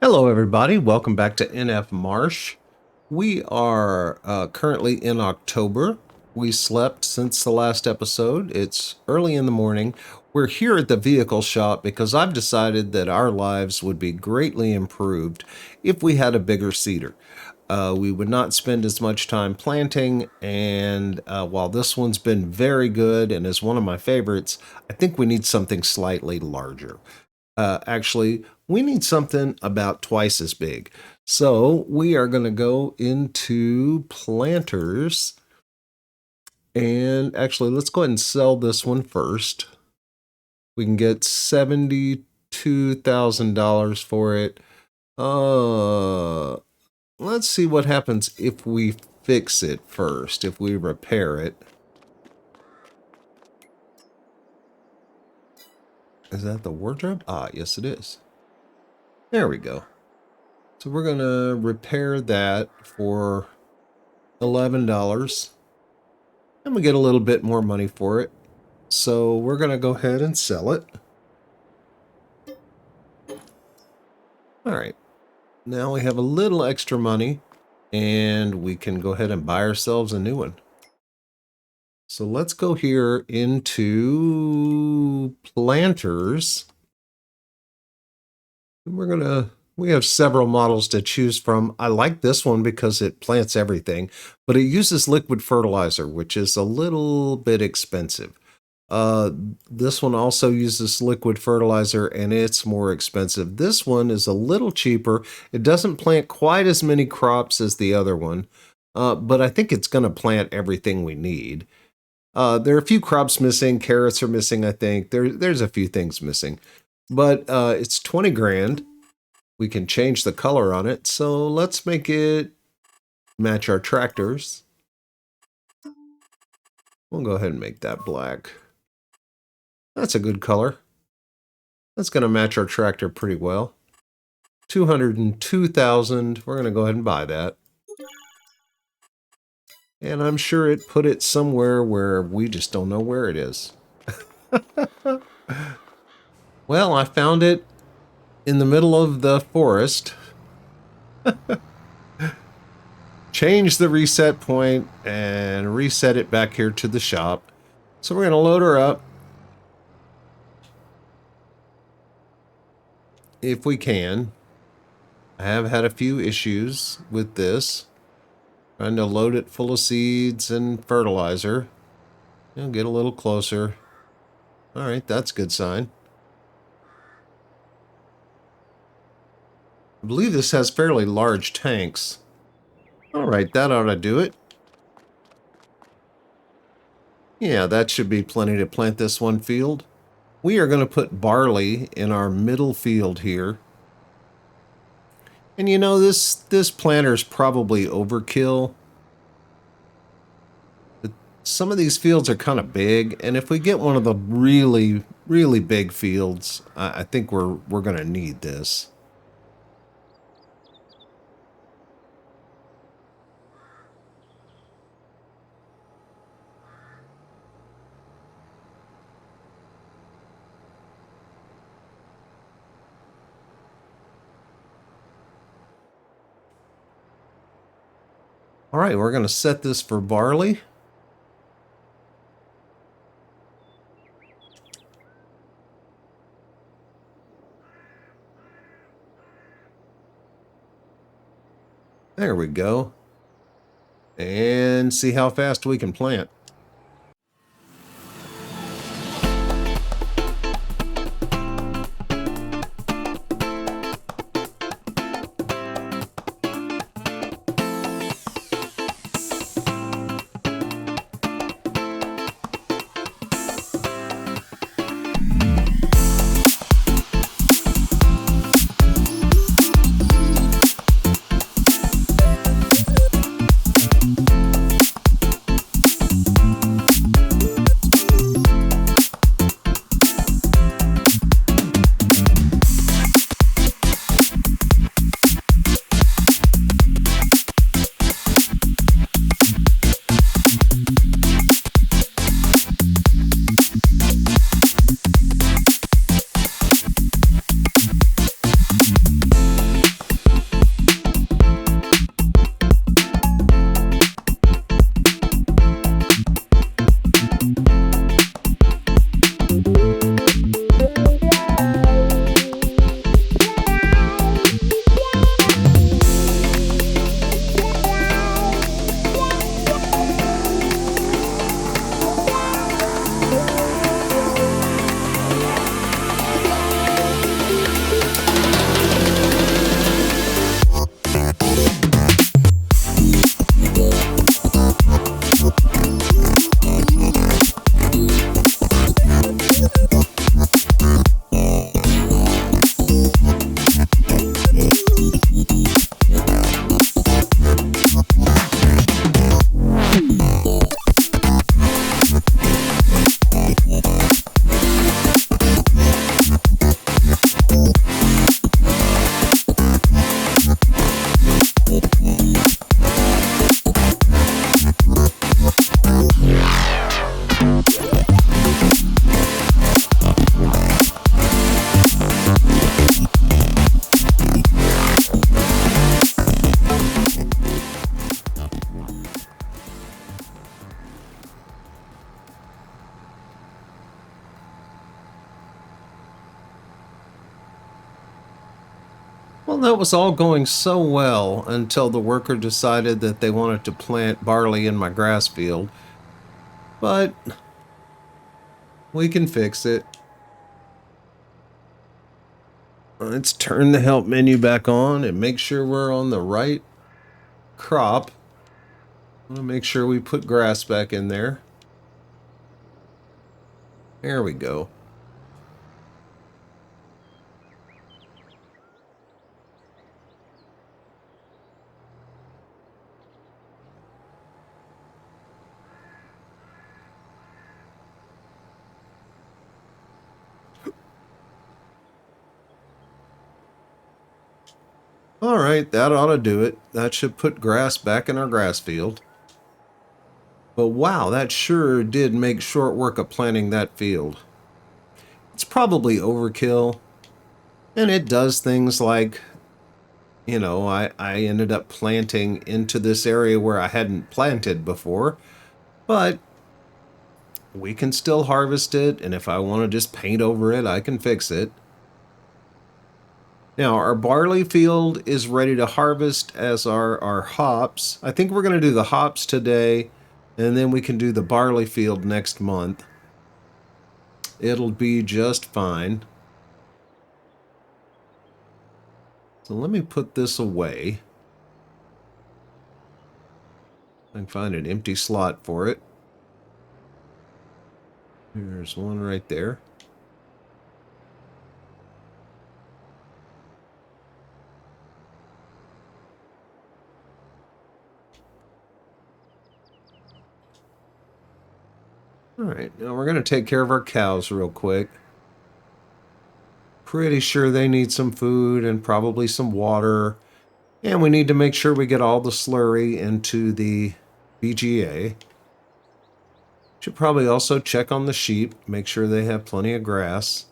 Hello, everybody. Welcome back to NF Marsch. We are currently in October. We slept since the last episode. It's early in the morning. We're here at the vehicle shop because I've decided that our lives would be greatly improved if we had a bigger seeder. We would not spend as much time planting, and while this one's been very good and is one of my favorites, I think we need something slightly larger. Actually, we need something about twice as big. So we are going to go into planters. And actually, let's go ahead and sell this one first. We can get $72,000 for it. Let's see what happens if we fix it first, if we repair it. Is that the wardrobe? Ah, yes it is. There we go. So we're going to repair that for $11. And we get a little bit more money for it. So we're going to go ahead and sell it. All right. Now we have a little extra money and we can go ahead and buy ourselves a new one. So let's go here into planters. And we have several models to choose from. I like this one because it plants everything, but it uses liquid fertilizer, which is a little bit expensive. This one also uses liquid fertilizer and it's more expensive. This one is a little cheaper. It doesn't plant quite as many crops as the other one, but I think it's going to plant everything we need. There are a few crops missing. Carrots are missing, I think. There's a few things missing, but it's 20 grand. We can change the color on it. So let's make it match our tractors. We'll go ahead and make that black. That's a good color. That's going to match our tractor pretty well. 202,000. We're going to go ahead and buy that. And I'm sure it put it somewhere where we just don't know where it is. Well, I found it in the middle of the forest. Change the reset point and reset it back here to the shop. So we're going to load her up. If we can. I have had a few issues with this. Trying to load it full of seeds and fertilizer. Get a little closer. All right, that's a good sign. I believe this has fairly large tanks. All right, that ought to do it. Yeah, that should be plenty to plant this one field. We are going to put barley in our middle field here. And you know, this planter's probably overkill. But some of these fields are kind of big, and if we get one of the really, really big fields, I think we're going to need this. All right, we're going to set this for barley. There we go. And see how fast we can plant. Well, that was all going so well until the worker decided that they wanted to plant barley in my grass field. But we can fix it. Let's turn the help menu back on and make sure we're on the right crop. I want to make sure we put grass back in there. There we go. All right, that ought to do it. That should put grass back in our grass field. But wow, that sure did make short work of planting that field. It's probably overkill, and it does things like, I ended up planting into this area where I hadn't planted before, but we can still harvest it, and if I want to just paint over it, I can fix it. Now, our barley field is ready to harvest, as are our hops. I think we're going to do the hops today, and then we can do the barley field next month. It'll be just fine. So let me put this away. I can find an empty slot for it. There's one right there. All right, now we're going to take care of our cows real quick. Pretty sure they need some food and probably some water. And we need to make sure we get all the slurry into the BGA. Should probably also check on the sheep, make sure they have plenty of grass.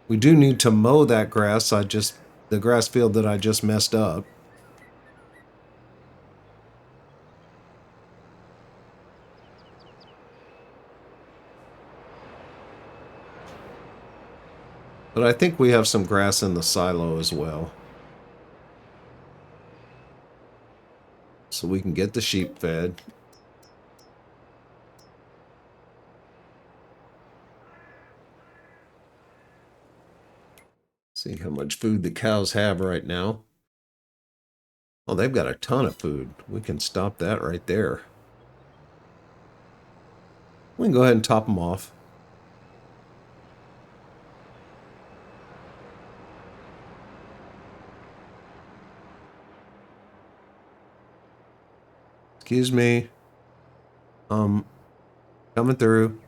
We do need to mow that grass. The grass field that I just messed up. But I think we have some grass in the silo as well. So we can get the sheep fed. See how much food the cows have right now. Oh, they've got a ton of food. We can stop that right there. We can go ahead and top them off. Excuse me. Coming through.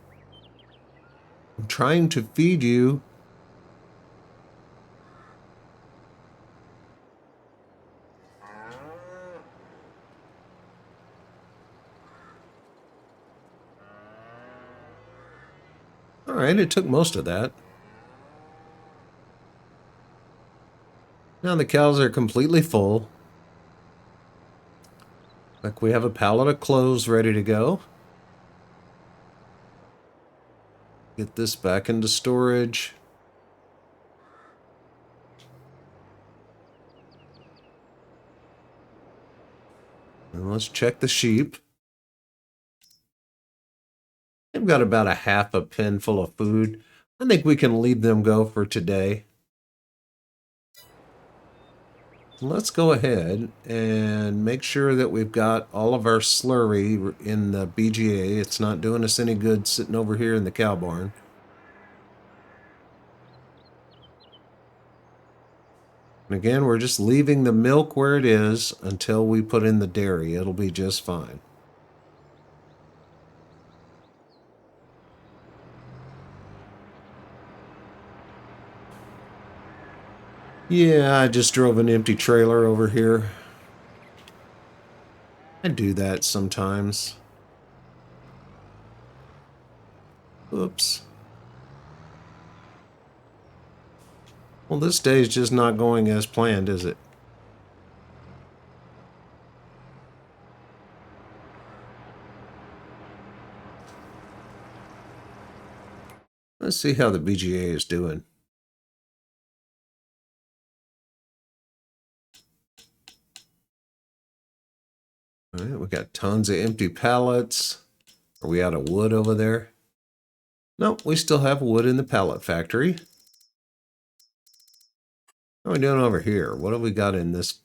I'm trying to feed you. All right, it took most of that. Now the cows are completely full. Like we have a pallet of clothes ready to go. Get this back into storage. And let's check the sheep. They've got about a half a pen full of food. I think we can leave them go for today. Let's go ahead and make sure that we've got all of our slurry in the BGA. It's not doing us any good sitting over here in the cow barn. And again, we're just leaving the milk where it is until we put in the dairy. It'll be just fine. Yeah, I just drove an empty trailer over here. I do that sometimes. Oops. Well, this day's just not going as planned, is it? Let's see how the BGA is doing. All right, we got tons of empty pallets. Are we out of wood over there? Nope, we still have wood in the pallet factory. How are we doing over here? What have we got in this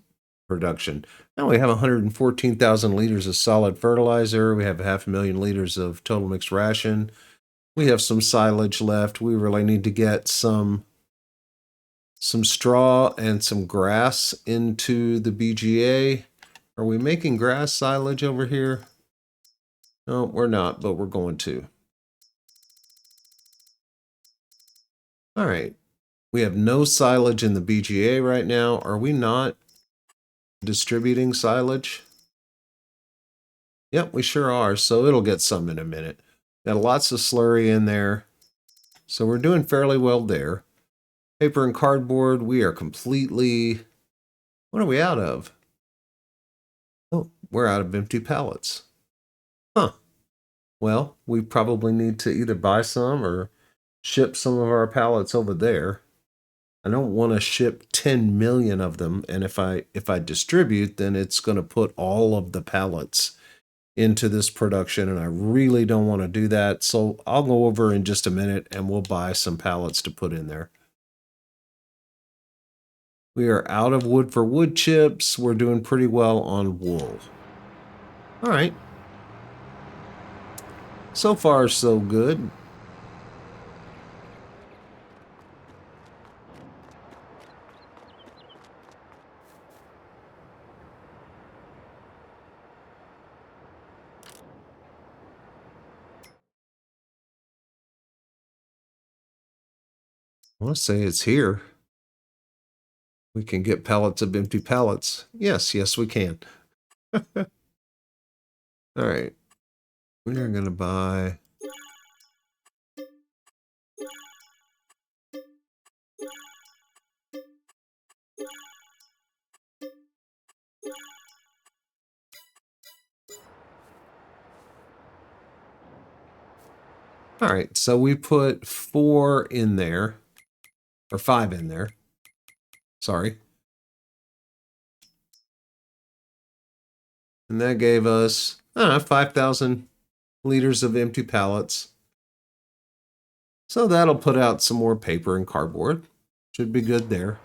production? Now we have 114,000 liters of solid fertilizer. We have 500,000 liters of total mixed ration. We have some silage left. We really need to get some straw and some grass into the BGA. Are we making grass silage over here? No, we're not, but we're going to. All right. We have no silage in the BGA right now. Are we not distributing silage? Yep, we sure are. So it'll get some in a minute. Got lots of slurry in there. So we're doing fairly well there. Paper and cardboard, we are completely... What are we out of? Oh, we're out of empty pallets. Huh. Well, we probably need to either buy some or ship some of our pallets over there. I don't want to ship 10 million of them, and if I distribute, then it's going to put all of the pallets into this production, and I really don't want to do that. So I'll go over in just a minute and we'll buy some pallets to put in there. We are out of wood for wood chips. We're doing pretty well on wool. All right. So far, so good. I want to say it's here. We can get pallets of empty pallets. Yes, we can. All right. We are going to buy... All right, so we put 4 in there, or 5 in there. Sorry. And that gave us 5,000 liters of empty pallets. So that'll put out some more paper and cardboard. Should be good there.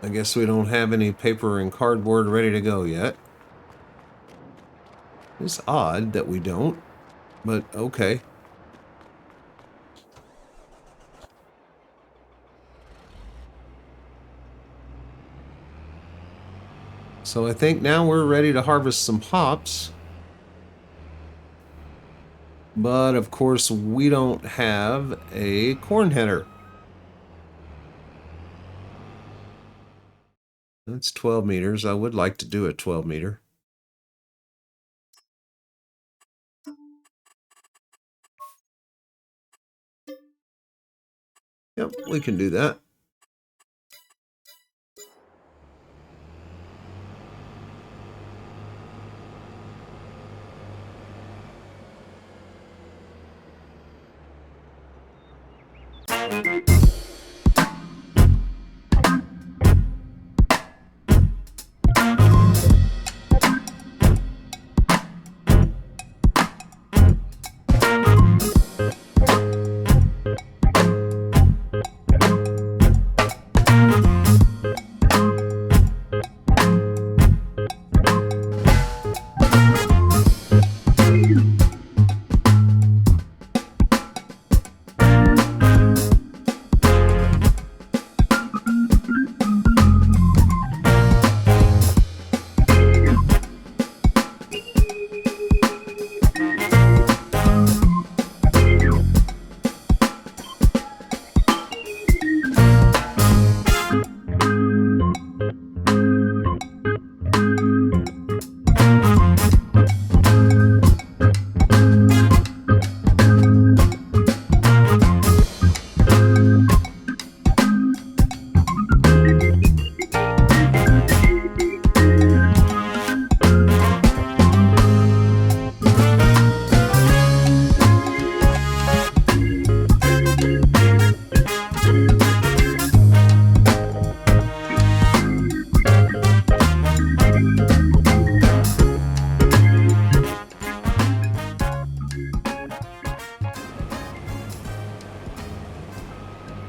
I guess we don't have any paper and cardboard ready to go yet. It's odd that we don't, but okay. So I think now we're ready to harvest some hops. But of course we don't have a corn header. That's 12 meters. I would like to do a 12 meter. Yep, we can do that.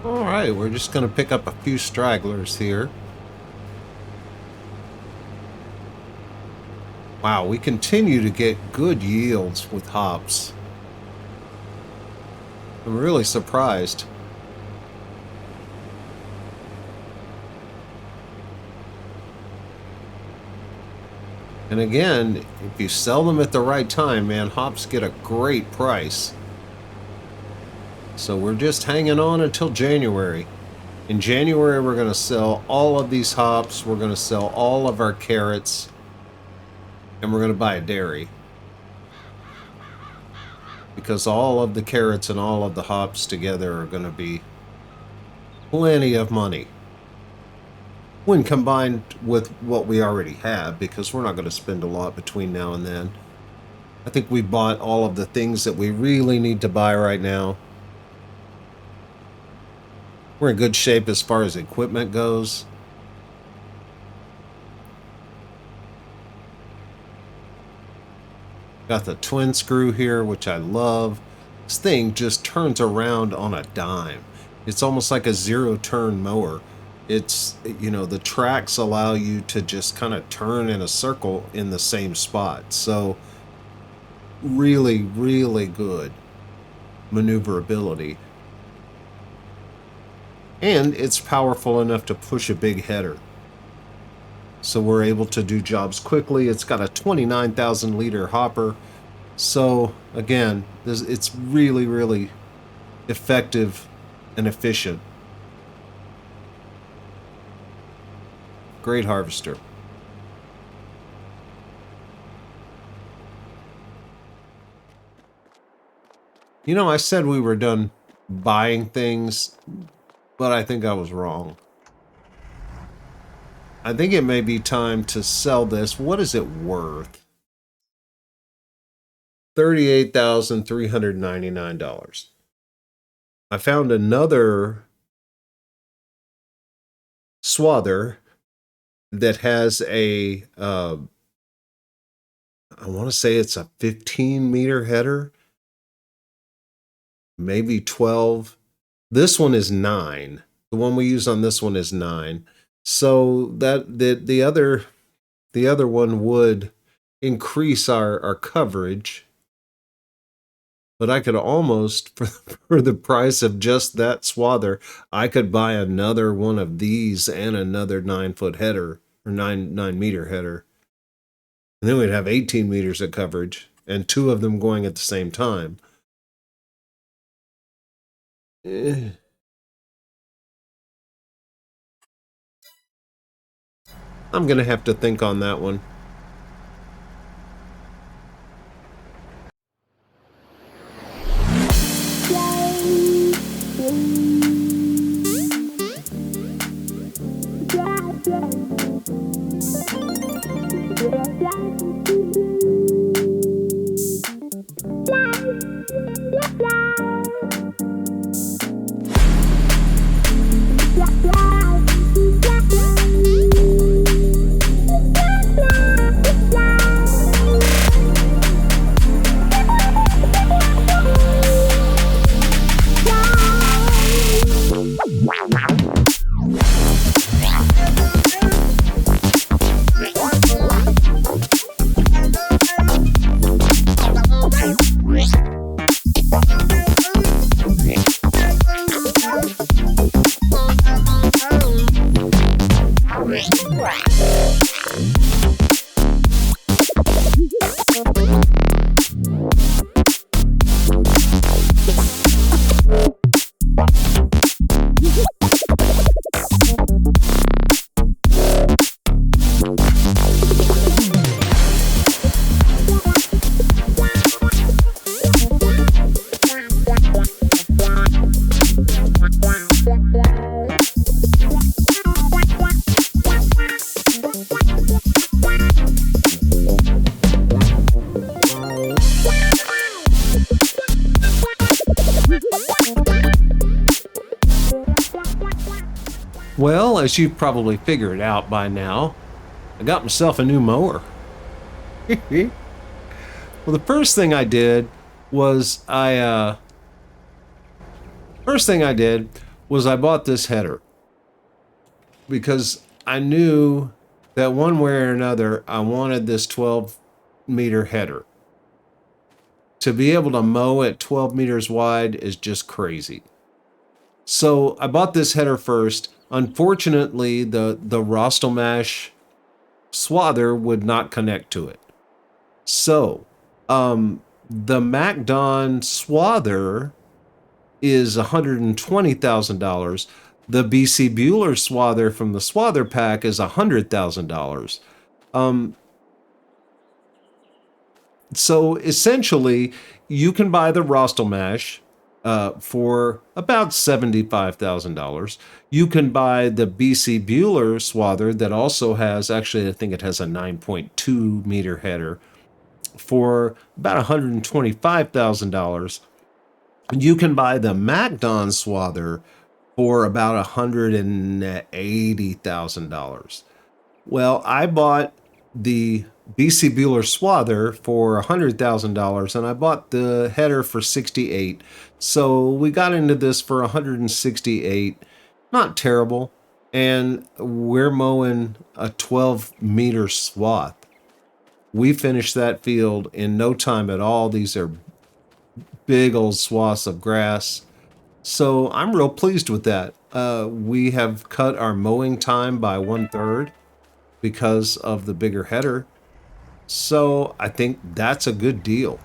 All right, we're just going to pick up a few stragglers here. Wow, we continue to get good yields with hops. I'm really surprised. And again, if you sell them at the right time, man, hops get a great price. So we're just hanging on until January. In January, we're going to sell all of these hops. We're going to sell all of our carrots. And we're going to buy a dairy. Because all of the carrots and all of the hops together are going to be plenty of money. When combined with what we already have, because we're not going to spend a lot between now and then. I think we bought all of the things that we really need to buy right now. We're in good shape as far as equipment goes. Got the twin screw here, which I love. This thing just turns around on a dime. It's almost like a zero-turn mower. It's, you know, the tracks allow you to just kind of turn in a circle in the same spot. So really, really good maneuverability. And it's powerful enough to push a big header. So we're able to do jobs quickly. It's got a 29,000 liter hopper. So again, it's really, really effective and efficient. Great harvester. You know, I said we were done buying things, but I think I was wrong. I think it may be time to sell this. What is it worth? $38,399. I found another swather that has a, I want to say it's a 15-meter header, maybe 12. This one is 9. The one we use on this one is 9. So that the other one would increase our coverage. But I could almost, for the price of just that swather, I could buy another one of these and another 9-foot header, or 9-meter header. And then we'd have 18 meters of coverage, and 2 of them going at the same time. I'm going to have to think on that one. Well, as you've probably figured out by now, I got myself a new mower. Well, the first thing I did was was I bought this header because I knew that one way or another I wanted this 12-meter header. To be able to mow at 12 meters wide is just crazy. So I bought this header first. Unfortunately, the Rostelmash swather would not connect to it. So the MacDon swather is $120,000. The BC Bueller swather from the swather pack is $100,000. So essentially, you can buy the Rostelmash for about $75,000. You can buy the BC Bueller swather that also has, actually, I think it has a 9.2 meter header for about $125,000. You can buy the MacDon swather for about $180,000. Well, I bought the BC Bueller swather for $100,000 and I bought the header for $68,000. So we got into this for $168,000. Not terrible. And we're mowing a 12-meter swath. We finished that field in no time at all. These are big old swaths of grass. So I'm real pleased with that. We have cut our mowing time by 1/3 because of the bigger header. So I think that's a good deal.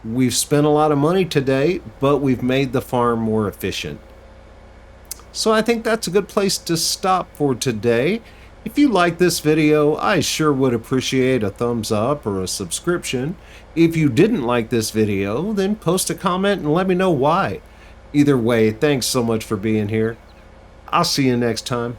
We've spent a lot of money today, but we've made the farm more efficient. So I think that's a good place to stop for today. If you like this video, I sure would appreciate a thumbs up or a subscription. If you didn't like this video, then post a comment and let me know why. Either way, thanks so much for being here. I'll see you next time.